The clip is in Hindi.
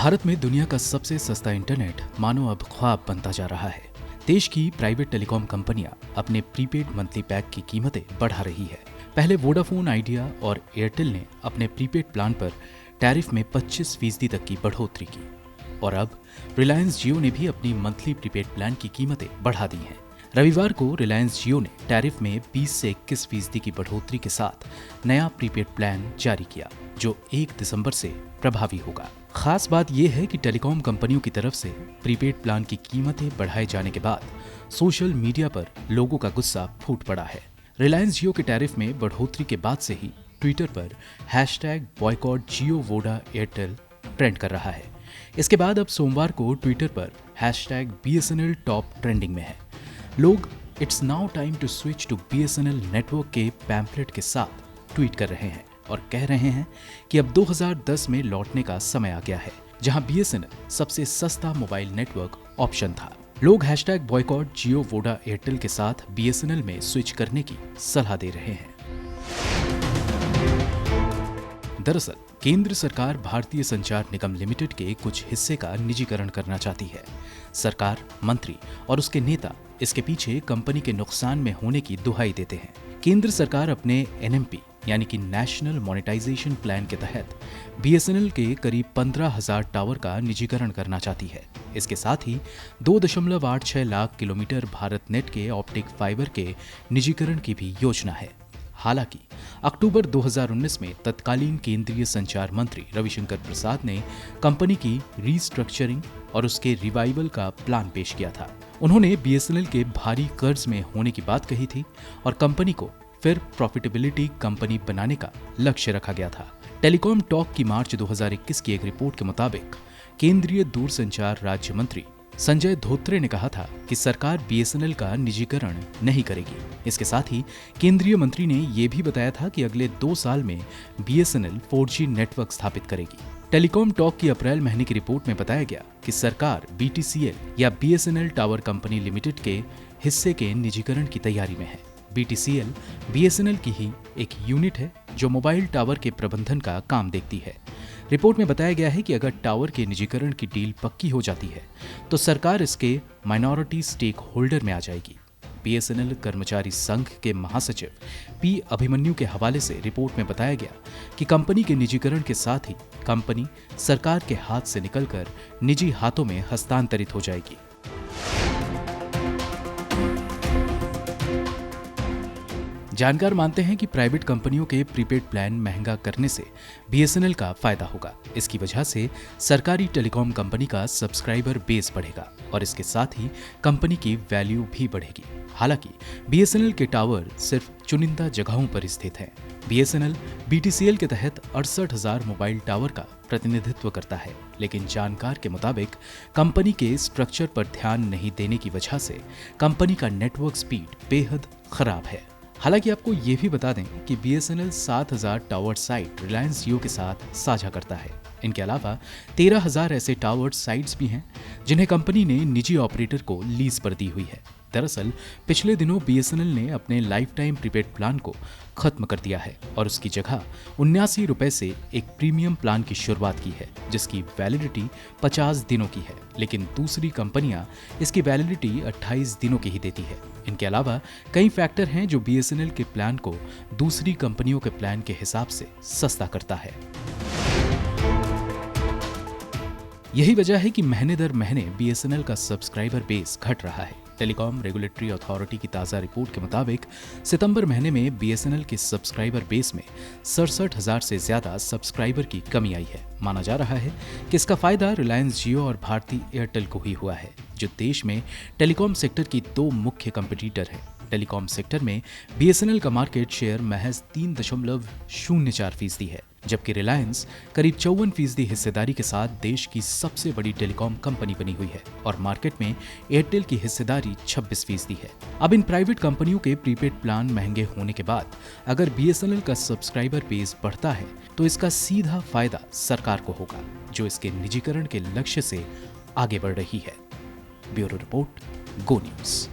भारत में दुनिया का सबसे सस्ता इंटरनेट मानो अब ख्वाब बनता जा रहा है। देश की प्राइवेट टेलीकॉम कंपनियां अपने प्रीपेड मंथली पैक की कीमतें बढ़ा रही है। पहले वोडाफोन आइडिया और एयरटेल ने अपने प्रीपेड प्लान पर टैरिफ में 25% तक की बढ़ोतरी की और अब रिलायंस जियो ने भी अपनी मंथली प्रीपेड प्लान की कीमतें बढ़ा दी हैं। रविवार को रिलायंस जियो ने टैरिफ में 20 से 21% की बढ़ोतरी के साथ नया प्रीपेड प्लान जारी किया, जो 1 दिसंबर से प्रभावी होगा। खास बात यह है कि टेलीकॉम कंपनियों की तरफ से प्रीपेड प्लान की कीमतें बढ़ाए जाने के बाद सोशल मीडिया पर लोगों का गुस्सा फूट पड़ा है। रिलायंस जियो के टैरिफ में बढ़ोतरी के बाद से ही ट्विटर पर #बॉयकॉट जियो वोडा एयरटेल ट्रेंड कर रहा है। इसके बाद अब सोमवार को ट्विटर पर #BSNL टॉप ट्रेंडिंग में है। लोग it's now time to switch to BSNL network के पैम्फलेट के साथ ट्वीट कर रहे हैं और कह रहे हैं कि अब 2010 में लौटने का समय आ गया है, जहां BSNL सबसे सस्ता मोबाइल नेटवर्क ऑप्शन था। लोग #बॉयकॉट जियो वोडा एयरटेल के साथ BSNL में स्विच करने की सलाह दे रहे हैं। दरअसल केंद्र सरकार भारतीय संचार निगम लिमिटेड के कुछ हिस्से का निजीकरण करना चाहती है। सरकार, मंत्री और उसके नेता इसके पीछे कंपनी के नुकसान में होने की दुहाई देते हैं। केंद्र सरकार अपने NMP यानी कि नेशनल मोनेटाइजेशन प्लान के तहत BSNL के करीब 15,000 टावर का निजीकरण करना चाहती है। इसके साथ ही 2.86 लाख किलोमीटर भारत नेट के ऑप्टिक फाइबर के निजीकरण की भी योजना है। हालांकि अक्टूबर 2019 में तत्कालीन केंद्रीय संचार मंत्री रविशंकर प्रसाद ने कंपनी की रीस्ट्रक्चरिंग और उसके रिवाइवल का प्लान पेश किया था। उन्होंने BSNL के भारी कर्ज में होने की बात कही थी और कंपनी को फिर प्रॉफिटेबिलिटी कंपनी बनाने का लक्ष्य रखा गया था। टेलीकॉम टॉक की मार्च 2021 की एक रिपोर्ट के मुताबिक केंद्रीय दूरसंचार राज्य मंत्री संजय धोत्रे ने कहा था कि सरकार BSNL का निजीकरण नहीं करेगी। इसके साथ ही केंद्रीय मंत्री ने यह भी बताया था कि अगले 2 साल में BSNL 4G नेटवर्क स्थापित करेगी। टेलीकॉम टॉक की अप्रैल महीने की रिपोर्ट में बताया गया कि सरकार BTCL या BSNL टावर कंपनी लिमिटेड के हिस्से के निजीकरण की तैयारी में है। BTCL BSNL की ही एक यूनिट है जो मोबाइल टावर के प्रबंधन का काम देखती है। रिपोर्ट में बताया गया है कि अगर टावर के निजीकरण की डील पक्की हो जाती है तो सरकार इसके माइनॉरिटी स्टेक होल्डर में आ जाएगी। BSNL कर्मचारी संघ के महासचिव P अभिमन्यु के हवाले से रिपोर्ट में बताया गया कि कंपनी के निजीकरण के साथ ही कंपनी सरकार के हाथ से निकलकर निजी हाथों में हस्तांतरित हो जाएगी। जानकार मानते हैं कि प्राइवेट कंपनियों के प्रीपेड प्लान महंगा करने से BSNL का फायदा होगा। इसकी वजह से सरकारी टेलीकॉम कंपनी का सब्सक्राइबर बेस बढ़ेगा और इसके साथ ही कंपनी की वैल्यू भी बढ़ेगी। हालांकि BSNL के टावर सिर्फ चुनिंदा जगहों पर स्थित हैं। BSNL BTCL के तहत 68,000 मोबाइल टावर का प्रतिनिधित्व करता है, लेकिन जानकार के मुताबिक कंपनी के स्ट्रक्चर पर ध्यान नहीं देने की वजह से कंपनी का नेटवर्क स्पीड बेहद खराब है। हालांकि आपको ये भी बता दें कि BSNL 7,000 टावर साइट रिलायंस जियो के साथ साझा करता है। इनके अलावा 13,000 ऐसे टावर साइट्स भी हैं जिन्हें कंपनी ने निजी ऑपरेटर को लीज पर दी हुई है। दरअसल पिछले दिनों BSNL ने अपने लाइफ टाइम प्रीपेड प्लान को खत्म कर दिया है और उसकी जगह 79 रुपए से एक प्रीमियम प्लान की शुरुआत की है, जिसकी वैलिडिटी 50 दिनों की है, लेकिन दूसरी कंपनियां इसकी वैलिडिटी 28 दिनों की ही देती है। इनके अलावा कई फैक्टर हैं जो BSNL के प्लान को दूसरी कंपनियों के प्लान के हिसाब से सस्ता करता है। यही वजह है कि महीने दर महीने BSNL का सब्सक्राइबर बेस घट रहा है। टेलीकॉम रेगुलेटरी अथॉरिटी की ताज़ा रिपोर्ट के मुताबिक सितंबर महीने में BSNL के सब्सक्राइबर बेस में 67,000 से ज्यादा सब्सक्राइबर की कमी आई है। माना जा रहा है कि इसका फायदा रिलायंस जियो और भारती एयरटेल को ही हुआ है, जो देश में टेलीकॉम सेक्टर की 2 मुख्य कंपटीटर हैं। टेलीकॉम सेक्टर में BSNL का मार्केट शेयर महज 3.04% है, जबकि रिलायंस करीब 54% हिस्सेदारी के साथ देश की सबसे बड़ी टेलीकॉम कंपनी बनी हुई है और मार्केट में एयरटेल की हिस्सेदारी 26% है। अब इन प्राइवेट कंपनियों के प्रीपेड प्लान महंगे होने के बाद अगर BSNL का सब्सक्राइबर बेस बढ़ता है तो इसका सीधा फायदा सरकार को होगा, जो इसके निजीकरण के लक्ष्य से आगे बढ़ रही है। ब्यूरो रिपोर्ट, गो न्यूज़।